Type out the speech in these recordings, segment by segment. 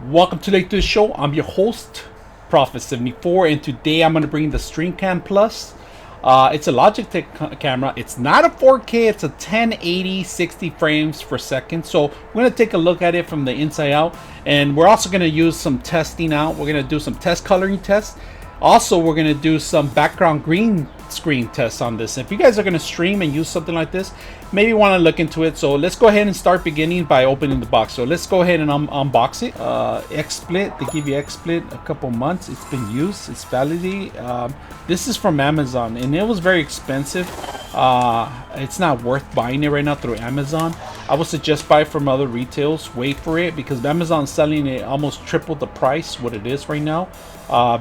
Welcome today to the show. I'm your host, Prophet74, and today I'm going to bring the StreamCam Plus. It's a Logitech camera. It's not a 4K, it's a 1080 60 frames per second. So we're going to take a look at it from the inside out, and we're also going to use some testing out. We're going to do some test coloring tests. Also, we're going to do some background green screen tests on this. If you guys are going to stream and use something like this, maybe want to look into it. So let's go ahead and start beginning by opening the box. So let's go ahead and unbox it. XSplit, they give you XSplit a couple months. It's been used, it's validated. This is from Amazon, and it was very expensive. It's not worth buying it right now through Amazon. I would suggest buy it from other retailers. Wait for it, because Amazon's selling it almost triple the price what it is right now,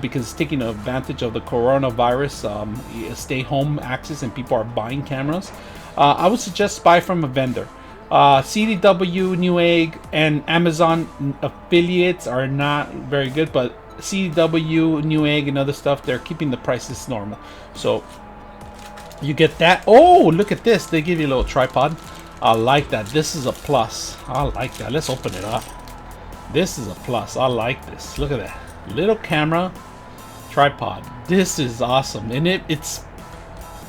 because it's taking advantage of the coronavirus stay home access, and people are buying cameras. I would suggest buy from a vendor. CDW, Newegg, and Amazon affiliates are not very good, but CDW, Newegg, and other stuff, they're keeping the prices normal. So you get that. Oh, look at this. They give you a little tripod. I like that. This is a plus. I like that. Let's open it up. This is a plus. I like this. Look at that. Little camera tripod. This is awesome. And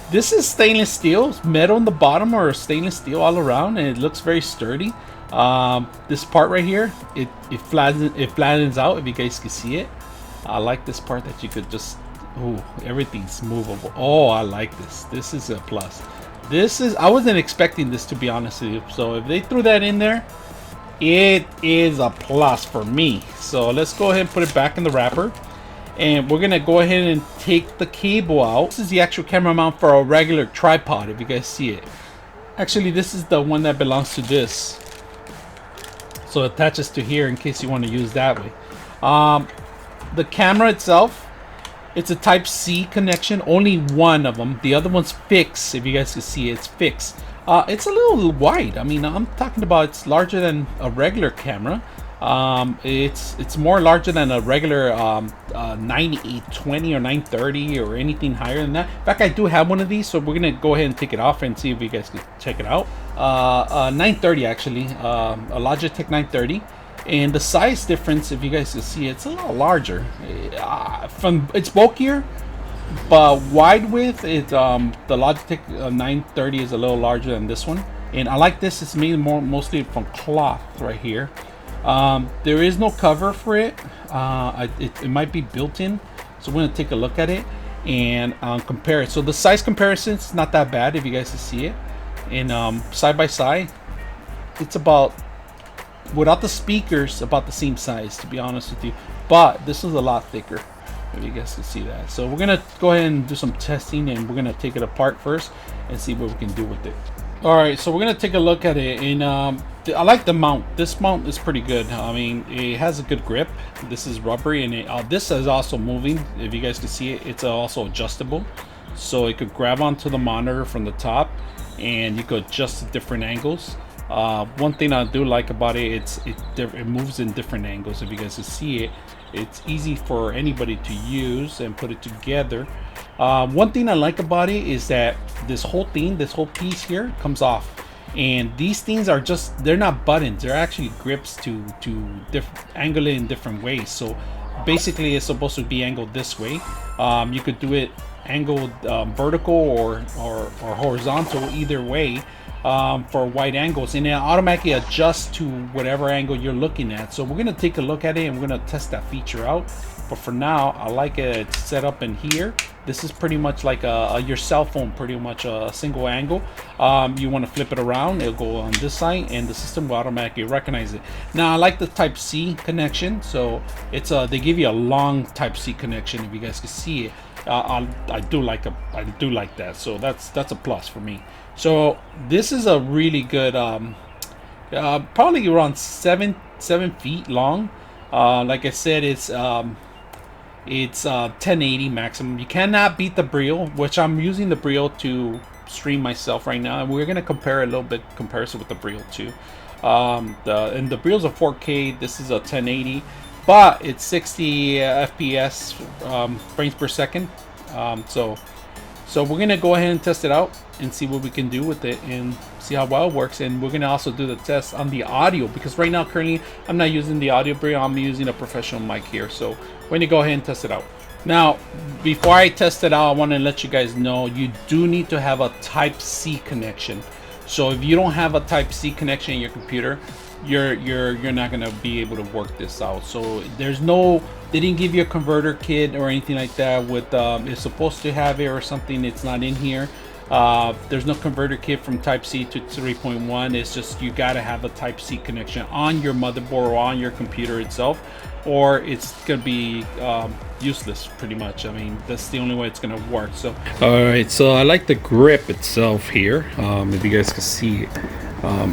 this is stainless steel. It's metal on the bottom, or stainless steel all around, and it looks very sturdy. This part right here, it flattens out, if you guys can see it. I like this part that you could just, oh, everything's movable. Oh, I like this. This is a plus. I wasn't expecting this, to be honest with you. So if they threw that in there, it is a plus for me. So let's go ahead and put it back in the wrapper. And we're gonna go ahead and take the cable out. This is the actual camera mount for a regular tripod, if you guys see it. Actually, this is the one that belongs to this. So it attaches to here in case you want to use that way. The camera itself, it's a Type-C connection, only one of them. The other one's fixed, if you guys can see it, it's fixed. It's a little wide. I mean, I'm talking about it's larger than a regular camera. It's more larger than a regular 9820 or 930 or anything higher than that. In fact, I do have one of these, so we're gonna go ahead and take it off and see if you guys can check it out. 930 actually, a Logitech 930, and the size difference, if you guys can see, it's a little larger. It's bulkier, but wide width, the Logitech 930 is a little larger than this one, and I like this. It's made mostly from cloth right here. There is no cover for it. It might be built in, so we're gonna take a look at it and compare it. So the size comparison is not that bad, if you guys can see it. And side by side, it's about, without the speakers, about the same size, to be honest with you. But this is a lot thicker, if you guys can see that. So we're gonna go ahead and do some testing, and we're gonna take it apart first and see what we can do with it. All right, so we're gonna take a look at it, and I like the mount. This mount is pretty good. I mean, it has a good grip. This is rubbery, and this is also moving. If you guys can see it, it's also adjustable, so it could grab onto the monitor from the top, and you could adjust the different angles. One thing I do like about it, it moves in different angles. If you guys can see it, it's easy for anybody to use and put it together. One thing I like about it is that this whole piece here comes off, and these things are just, they're not buttons, they're actually grips to angle it in different ways. So basically it's supposed to be angled this way. You could do it angled vertical or horizontal, either way, for wide angles, and it automatically adjusts to whatever angle you're looking at. So we're gonna take a look at it, and we're gonna test that feature out. But for now, I like it. It's set up in here. This is pretty much like your cell phone, pretty much a single angle. You want to flip it around, it'll go on this side, and the system will automatically recognize it. Now, I like the Type-C connection, so it's they give you a long Type-C connection. If you guys can see it, I do like that. So that's a plus for me. So this is a really good, probably around 7 feet long. Like I said, it's 1080 maximum. You cannot beat the Brio, which I'm using the Brio to stream myself right now, and we're gonna compare a little bit comparison with the Brio too. And the Brio's a 4K. This is a 1080, but it's 60 FPS frames per second. So So we're gonna go ahead and test it out and see what we can do with it and see how well it works. And we're gonna also do the test on the audio, because right now currently I'm not using the audio bridge, I'm using a professional mic here. So we're gonna go ahead and test it out. Now, before I test it out, I want to let you guys know you do need to have a Type-C connection. So if you don't have a Type-C connection in your computer, you're not gonna be able to work this out. So there's no, they didn't give you a converter kit or anything like that with it's supposed to have it or something. It's not in here. There's no converter kit from Type-C to 3.1. It's just you gotta have a Type-C connection on your motherboard or on your computer itself, or it's gonna be useless pretty much. I mean, that's the only way it's gonna work. So all right, so I like the grip itself here. If you guys can see it,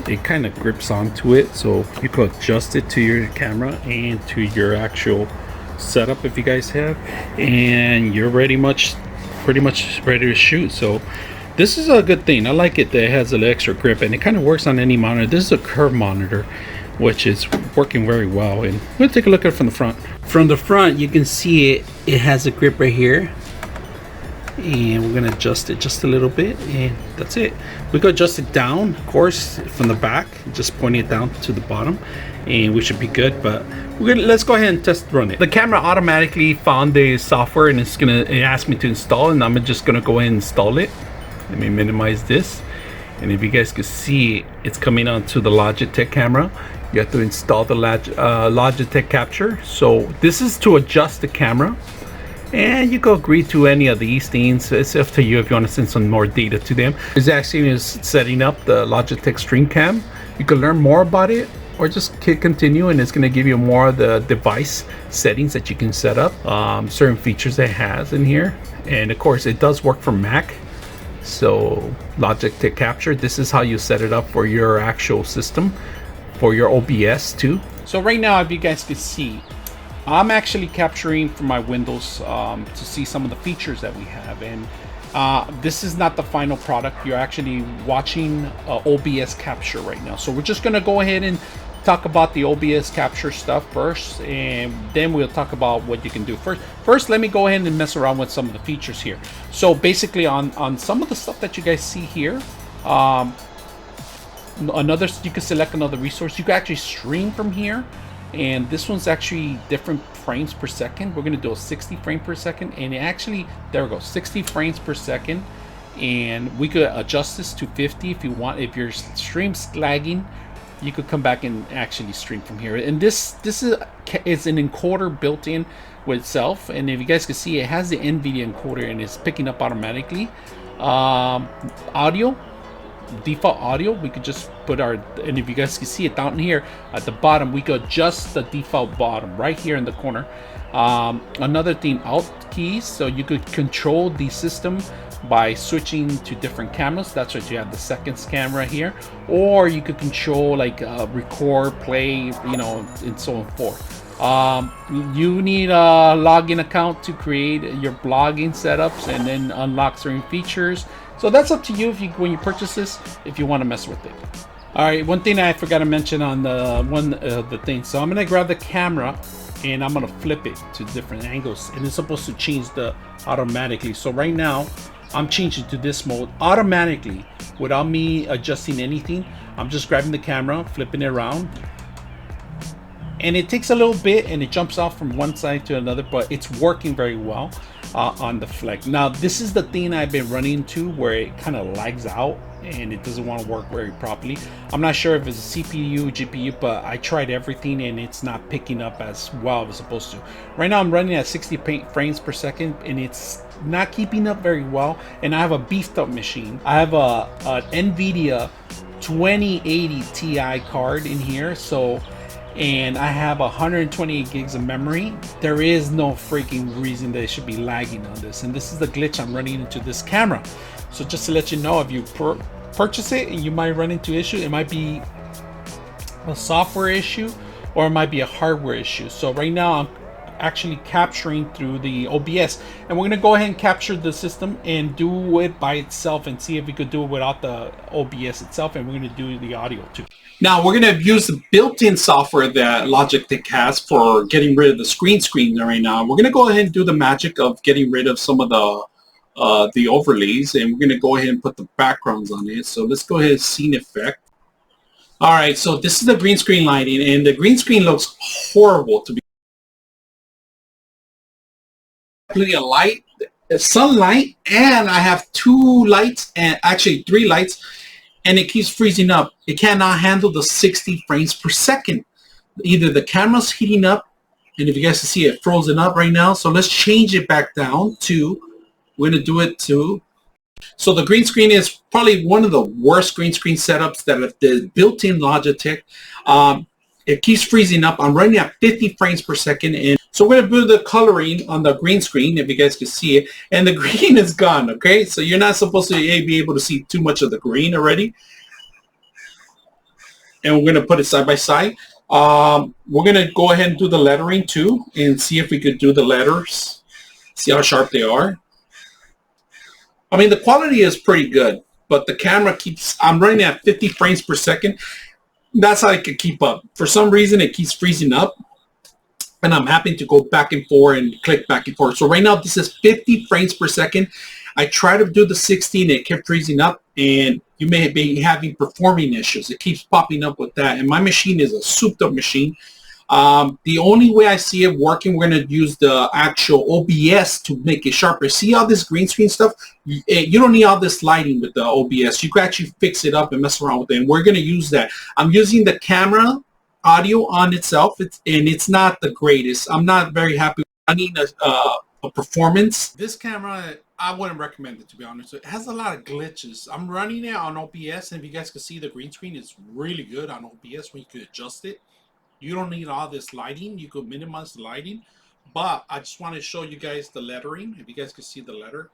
it kind of grips onto it, so you can adjust it to your camera and to your actual setup if you guys have, and you're pretty much ready to shoot. So this is a good thing. I like it that it has an extra grip, and it kind of works on any monitor. This is a curved monitor, which is working very well. And we're gonna take a look at it from the front. From the front, you can see it has a grip right here, and we're gonna adjust it just a little bit, and that's it. We can adjust it down, of course, from the back, just pointing it down to the bottom, and we should be good. But let's go ahead and test run it. The camera automatically found the software, and it asked me to install, and I'm just gonna go ahead and install it. Let me minimize this, and if you guys can see, it's coming onto the Logitech camera. You have to install the Logitech capture. So this is to adjust the camera, and you can agree to any of these things. It's up to you if you want to send some more data to them. It's actually setting up the Logitech StreamCam. You can learn more about it, or just hit continue, and it's going to give you more of the device settings that you can set up, certain features that it has in here. And of course, it does work for Mac. So Logitech capture, this is how you set it up for your actual system, for your OBS too. So right now, if you guys can see, I'm actually capturing from my Windows to see some of the features that we have. And this is not the final product. You're actually watching OBS capture right now. So we're just gonna go ahead and talk about the OBS capture stuff first, and then we'll talk about what you can do first. Let me go ahead and mess around with some of the features here. So basically on some of the stuff that you guys see here, you can select another resource. You can actually stream from here, and this one's actually different frames per second. We're gonna do a 60 frame per second, and it actually, there we go, 60 frames per second. And we could adjust this to 50 if you want. If your stream's lagging, you could come back and actually stream from here. And this is an encoder built in with itself, and if you guys can see, it has the NVIDIA encoder, and it's picking up automatically. Audio, default audio, we could just put our, and if you guys can see it down here at the bottom, we could adjust the default bottom right here in the corner. Another thing, alt keys, so you could control the system by switching to different cameras. That's what you have, the seconds camera here, or you could control like record, play, you know, and so on forth. You need a login account to create your blogging setups and then unlock certain features. So that's up to you when you purchase this, if you want to mess with it. All right, one thing I forgot to mention on the thing. So I'm gonna grab the camera and I'm gonna flip it to different angles, and it's supposed to change automatically. So right now, I'm changing to this mode automatically without me adjusting anything. I'm just grabbing the camera, flipping it around, and it takes a little bit and it jumps off from one side to another, but it's working very well on the flex. Now, this is the thing I've been running into where it kind of lags out and it doesn't want to work very properly. I'm not sure if it's a CPU, GPU, but I tried everything and it's not picking up as well as it's supposed to. Right now I'm running at 60 frames per second and it's not keeping up very well. And I have a beefed up machine. I have a NVIDIA 2080 Ti card in here, and I have 128 gigs of memory. There is no freaking reason that it should be lagging on this, and this is the glitch I'm running into this camera. So just to let you know, if you purchase it and you might run into issue, it might be a software issue or it might be a hardware issue. So right now I'm actually capturing through the OBS, and we're gonna go ahead and capture the system and do it by itself and see if we could do it without the OBS itself, and we're gonna do the audio too. Now we're gonna use the built-in software that Logitech has for getting rid of the screen right now. We're gonna go ahead and do the magic of getting rid of some of the the overlays, and we're going to go ahead and put the backgrounds on it. So let's go ahead and scene effect. All right, so this is the green screen lighting, and the green screen looks horrible to be a light, sunlight, and I have 2 lights, and actually 3 lights, and it keeps freezing up. It cannot handle the 60 frames per second. Either the camera's heating up, and if you guys can see it frozen up right now, so let's change it back down to, we're going to do it to, so the green screen is probably one of the worst green screen setups that are built in Logitech. It keeps freezing up. I'm running at 50 frames per second, and so we're going to do the coloring on the green screen, if you guys can see it, and the green is gone, okay? So you're not supposed to be able to see too much of the green already. And we're going to put it side by side. We're going to go ahead and do the lettering too, and see if we could do the letters, see how sharp they are. I mean, the quality is pretty good, but the camera keeps, I'm running at 50 frames per second. That's how I could keep up. For some reason, it keeps freezing up, and I'm having to go back and forth and click back and forth. So right now, this is 50 frames per second. I try to do the 60, and it kept freezing up, and you may be having performing issues. It keeps popping up with that, and my machine is a souped-up machine. The only way I see it working, we're going to use the actual OBS to make it sharper. See all this green screen stuff? You don't need all this lighting with the OBS. You can actually fix it up and mess around with it, and we're going to use that. I'm using the camera audio on itself, and it's not the greatest. I'm not very happy with running a performance. This camera, I wouldn't recommend it, to be honest. It has a lot of glitches. I'm running it on OBS, and if you guys can see, the green screen is really good on OBS when you can adjust it. You don't need all this lighting. You could minimize the lighting. But I just want to show you guys the lettering. If you guys can see the letter.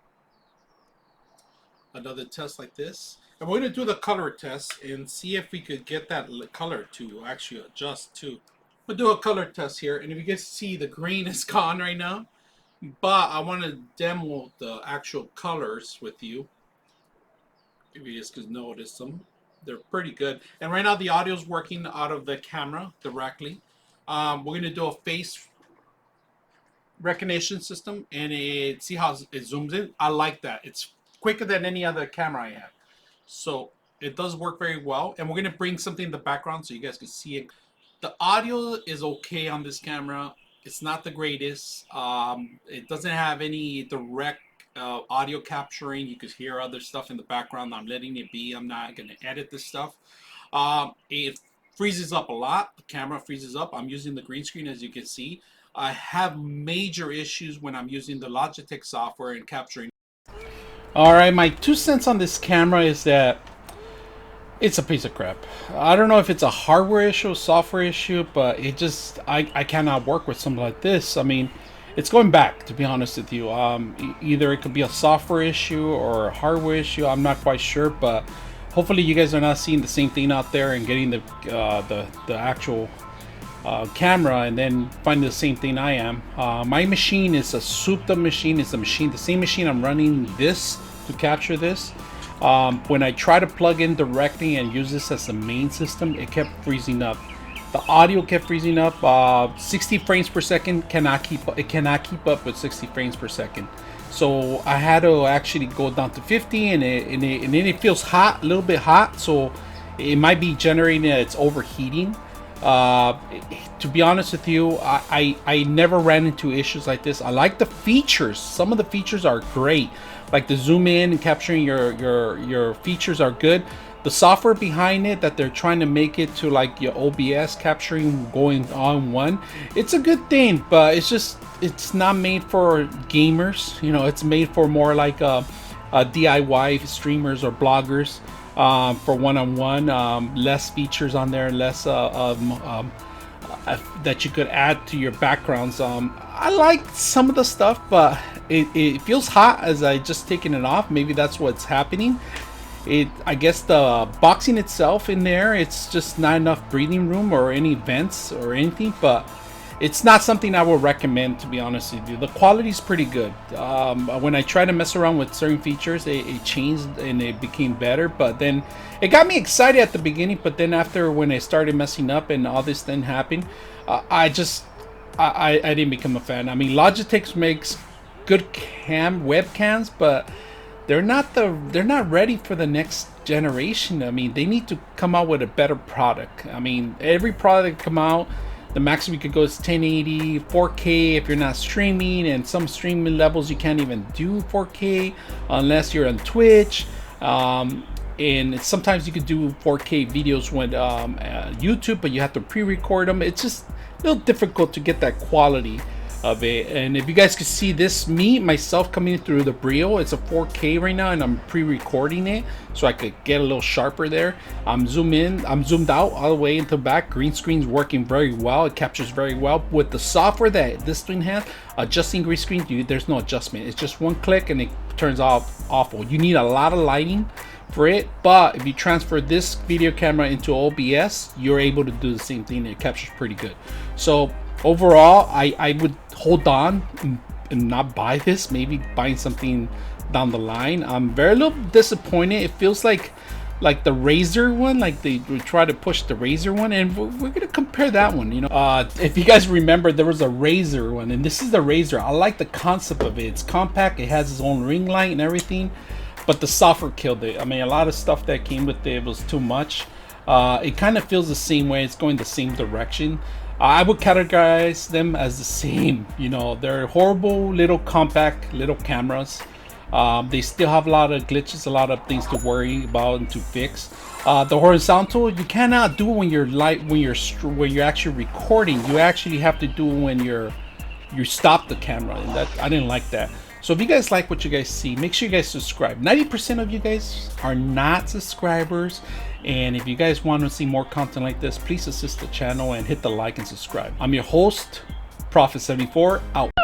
Another test like this. And we're going to do the color test and see if we could get that color to actually adjust too. We'll do a color test here. And if you guys see, the green is gone right now. But I want to demo the actual colors with you. If you guys could notice them. They're pretty good. And right now the audio is working out of the camera directly. We're going to do a face recognition system, and see how it zooms in. I like that. It's quicker than any other camera I have. So it does work very well. And we're going to bring something in the background so you guys can see it. The audio is okay on this camera. It's not the greatest. It doesn't have any direct audio capturing. You could hear other stuff in the background. I'm letting it be. I'm not going to edit this stuff. It freezes up a lot. The camera freezes up. I'm using the green screen, as you can see. I have major issues when I'm using the Logitech software and capturing. All right, my 2 cents on this camera is that it's a piece of crap. I don't know if it's a hardware issue, software issue, but it just, I cannot work with something like this. I mean, it's going back, to be honest with you. Either it could be a software issue or a hardware issue. I'm not quite sure, but hopefully you guys are not seeing the same thing out there and getting the actual camera and then finding the same thing I am. My machine is a souped-up machine. It's the same machine I'm running this to capture this. When I try to plug in directly and use this as the main system, it kept freezing up. The audio kept freezing up. 60 frames per second cannot keep up with 60 frames per second. So I had to actually go down to 50, and then it feels hot, a little bit hot. So it might be generating it's overheating. To be honest with you, I never ran into issues like this. I like the features. Some of the features are great, like the zoom in and capturing your features are good. The software behind it that they're trying to make it to like your OBS capturing going on one, it's a good thing, but it's not made for gamers. You know, it's made for more like a DIY streamers or bloggers. For one-on-one, less features on there, less that you could add to your backgrounds. I like some of the stuff, but it feels hot as I just taken it off. Maybe that's what's happening. I guess the boxing itself in there, it's just not enough breathing room or any vents or anything, but it's not something I would recommend, to be honest with you. The quality is pretty good. When I try to mess around with certain features, it changed and it became better. But then it got me excited at the beginning. But then after, when I started messing up and all this thing happened, I didn't become a fan. I mean, Logitech makes good webcams, but they're not ready for the next generation. I mean, they need to come out with a better product. I mean, every product come out, the maximum you could go is 1080, 4K if you're not streaming, and some streaming levels you can't even do 4K unless you're on Twitch. And sometimes you could do 4K videos with YouTube, but you have to pre-record them. It's just a little difficult to get that quality of it. And if you guys could see this, myself coming through the Brio, it's a 4K right now, and I'm pre-recording it so I could get a little sharper there. I'm zoomed out all the way into the back. Green screen's working very well. It captures very well with the software that this thing has. Adjusting green screen, there's no adjustment. It's just one click and it turns off awful. You need a lot of lighting for it, but if you transfer this video camera into OBS, you're able to do the same thing. It captures pretty good. So overall, I would hold on and not buy this. Maybe buying something down the line. I'm very little disappointed. It feels like the Razer one, like they try to push the Razer one, and we're gonna compare that one. You know, if you guys remember, there was a Razer one, and this is the Razer. I like the concept of it. It's compact. It has its own ring light and everything, but the software killed it. I mean, a lot of stuff that came with it was too much. It kind of feels the same way. It's going the same direction. I would categorize them as the same. You know, they're horrible little compact little cameras. They still have a lot of glitches, a lot of things to worry about and to fix. The horizontal, you cannot do when you're when you're actually recording. You actually have to do when you stop the camera, and that I didn't like that. So if you guys like what you guys see, make sure you guys subscribe. 90% of you guys are not subscribers, and if you guys want to see more content like this, please assist the channel and hit the like and subscribe. I'm your host, Prophet74, out.